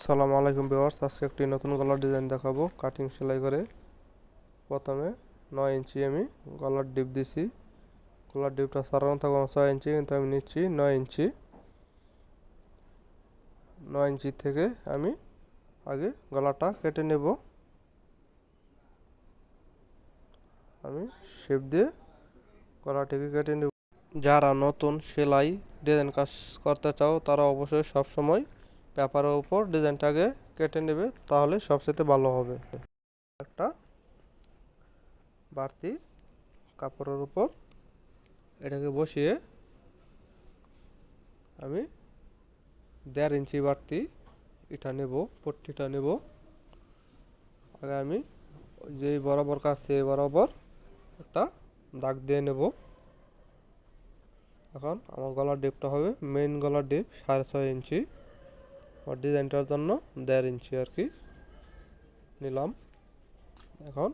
আসসালামু আলাইকুম ভিউয়ার্স, আজকে একটি নতুন গলার ডিজাইন দেখাবো কাটিং সেলাই করে। প্রথমে 9 ইঞ্চি আমি গলার ডিপ দিছি। গলার ডিপটা সাধারণত 6 ইঞ্চি, কিন্তু আমি নিচ্ছি 9 ইঞ্চি। 9 ইঞ্চি থেকে আমি আগে গলাটা কেটে নেব। আমি শেপ দিয়ে গলাটিকে কেটে নেব। যারা নতুন সেলাই ডিজাইন কাজ করতে চাও তারা অবশ্যই সবসময় পেপারের উপর ডিজাইনটাকে কেটে নেবে, তাহলে সবচেয়ে ভালো হবে। একটা বাড়তি কাপড়ের উপর এটাকে বসিয়ে আমি 1.5 ইঞ্চি বাড়তি এটা নেব, পট্টিটা নেব। আগে আমি যেই বরাবর কাছে বরাবর একটা দাগ দিয়ে নেব। এখন আমার গলার ডিপটা হবে মেইন গলার ডিপ 6.5 ইঞ্চি, আর ডিজাইনটার জন্য 1.5 ইঞ্চি আর কি নিলাম। এখন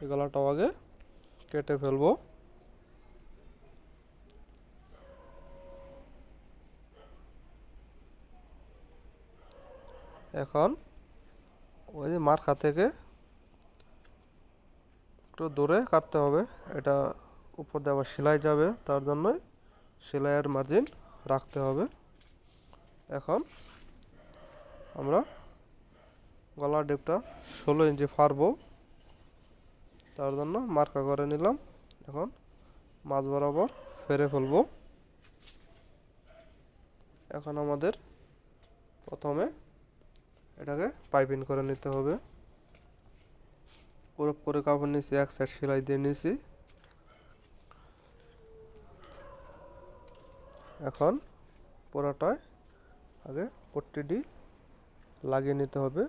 এই গলাটাও আগে কেটে ফেলবো। এখন ওই যে মার্কা থেকে একটু দূরে কাটতে হবে, এটা উপর দিয়ে আবার সেলাই যাবে, তার জন্যই সেলাইয়ের মার্জিন রাখতে হবে। এখন আমরা গলার ডিপটা 16 ইঞ্চি ফাড়বো, তার জন্য মার্কা করে নিলাম। এখন মাঝ বরাবর ফেরে ফেলবো। এখন আমাদের প্রথমে এটাকে পাইপিং করে নিতে হবে। পুরো করে কাপড় নিয়েছি, এক সাইড সেলাই দিয়ে নিয়েছি। এখন পুরোটায় আগে পট্টিটি লাগিয়ে নিতে হবে।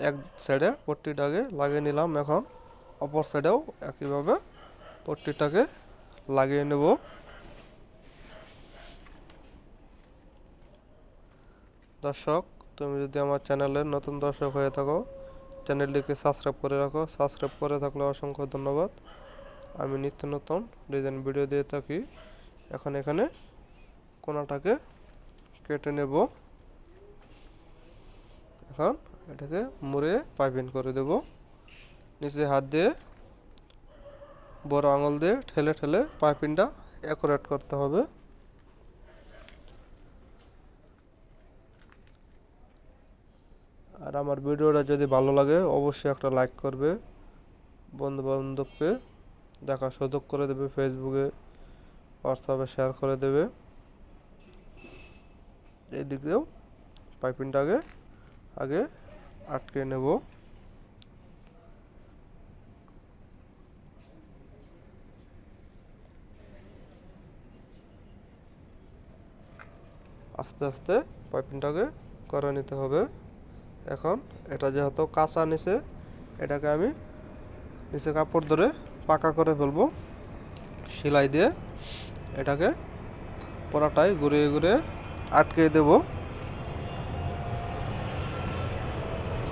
এক সাইডে পট্টিটাকে লাগিয়ে নিলাম। এখন অপর সাইডেও একইভাবে পট্টিটাকে লাগিয়ে নেব। দর্শক, তুমি যদি আমার চ্যানেলের নতুন দর্শক হয়ে থাকো, চ্যানেলটিকে সাবস্ক্রাইব করে রাখো। সাবস্ক্রাইব করে থাকলে অসংখ্য ধন্যবাদ। আমি নিত্য নতুন ডিজাইন ভিডিও দিয়ে থাকি। এখন এখানে কোণাটাকে কেটে নেব। এখন এটাকে মুড়ে পাইপিং করে দেব। নিচে হাত দিয়ে বড় আঙুল দিয়ে ঠেলে ঠেলে পাইপিংটা অ্যাকুরেট করতে হবে। আর আমার ভিডিওটা যদি ভালো লাগে অবশ্যই একটা লাইক করবে, বন্ধু বান্ধবকে দেখার সুযোগ করে দেবে, ফেসবুকে হোয়াটসঅ্যাপে শেয়ার করে দেবে। এই দিক দিয়েও পাইপিংটাকে আগে আটকে নেব। আস্তে আস্তে পাইপিংটাকে করে নিতে হবে। এখন এটা যেহেতু কাঁচা নিচে, এটাকে আমি নিচে কাপড় ধরে পাকা করে ফেলবো সেলাই দিয়ে। এটাকে পুরোটাই ঘুরিয়ে ঘুরিয়ে আটকে দেব।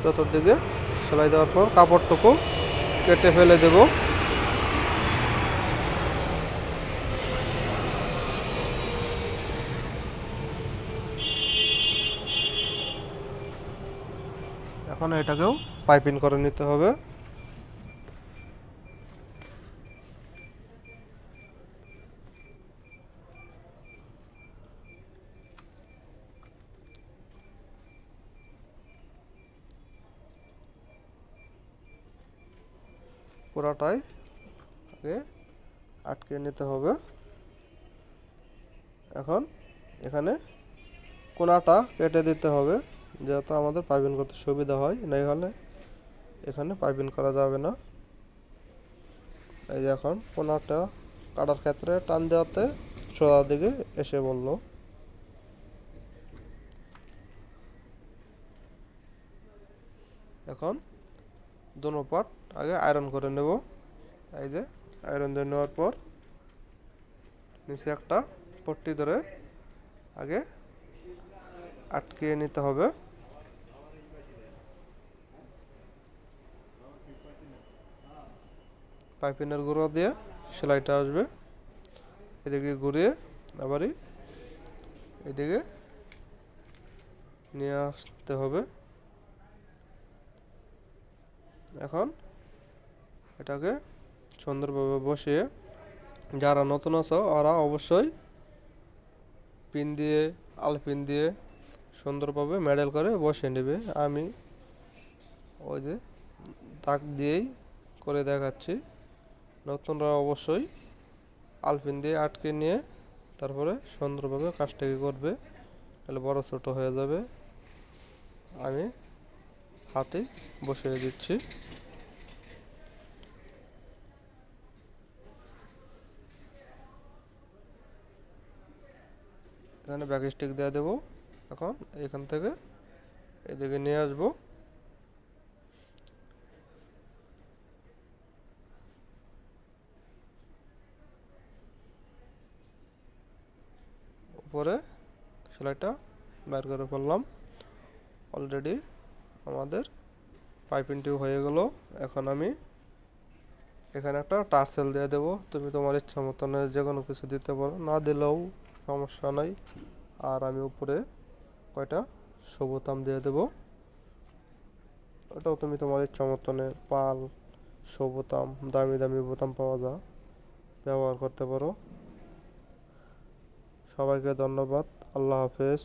চতুর্দিকে সেলাই দেওয়ার পর কাপড়টুকু কেটে ফেলে দেব। এখন এটাকেও পাইপিং করে নিতে হবে। পুরাটাই আগে আটকে নিতে হবে। এখন এখানে কোণাটা কেটে দিতে হবে, যেহেতু আমাদের পাইপিং করতে সুবিধা হয়, না হলে এখানে পাইপিং করা যাবে না। এই যে এখন কোণাটা কাটার ক্ষেত্রে টান দেওয়াতে সোজা দিকে এসে বলল। এখন দোনো পাট আগে আয়রন করে নেব। এই যে আয়রন দিয়ে নেওয়ার পর নিচে একটা পট্টি ধরে আগে আটকে নিতে হবে। পাইপিনের গুঁড়ো দিয়ে সেলাইটা আসবে। এদিকে ঘুরিয়ে আবারই এদিকে নিয়ে আসতে হবে। এখন এটাকে সুন্দরভাবে বসিয়ে, যারা নতুন আছো ওরা অবশ্যই পিন দিয়ে পিন দিয়ে সুন্দরভাবে মেডেল করে বসিয়ে নেবে। আমি ওই যে দাগ দিয়েই করে দেখাচ্ছি। নতুনরা অবশ্যই আলপিন দিয়ে আটকে নিয়ে তারপরে সুন্দরভাবে কাজটাকে করবে, তাহলে বড় ছোট হয়ে যাবে। আমি হাতে বসিয়ে দিচ্ছি। এখানে ব্যাক স্টিক দিয়ে দেবো। এখন এখান থেকে এদিকে নিয়ে আসবো। উপরে সেলাইটা বের করে ফেললাম। অলরেডি আমাদের পাইপিংটি হয়ে গেল। এখন আমি এখানে একটা টার্সেল দিয়ে দেবো। তুমি তোমার ইচ্ছা মতন যে কোনো কিছু দিতে পারো, না দিলেও সমস্যা নাই। আর আমি উপরে কয়টা বোতাম দিয়ে দেবো। ওটাও তুমি তোমার ইচ্ছা মতনে পাল, বোতাম, দামি দামি বোতাম পাওয়া যায়, ব্যবহার করতে পারো। সবাইকে ধন্যবাদ। আল্লাহ হাফেজ।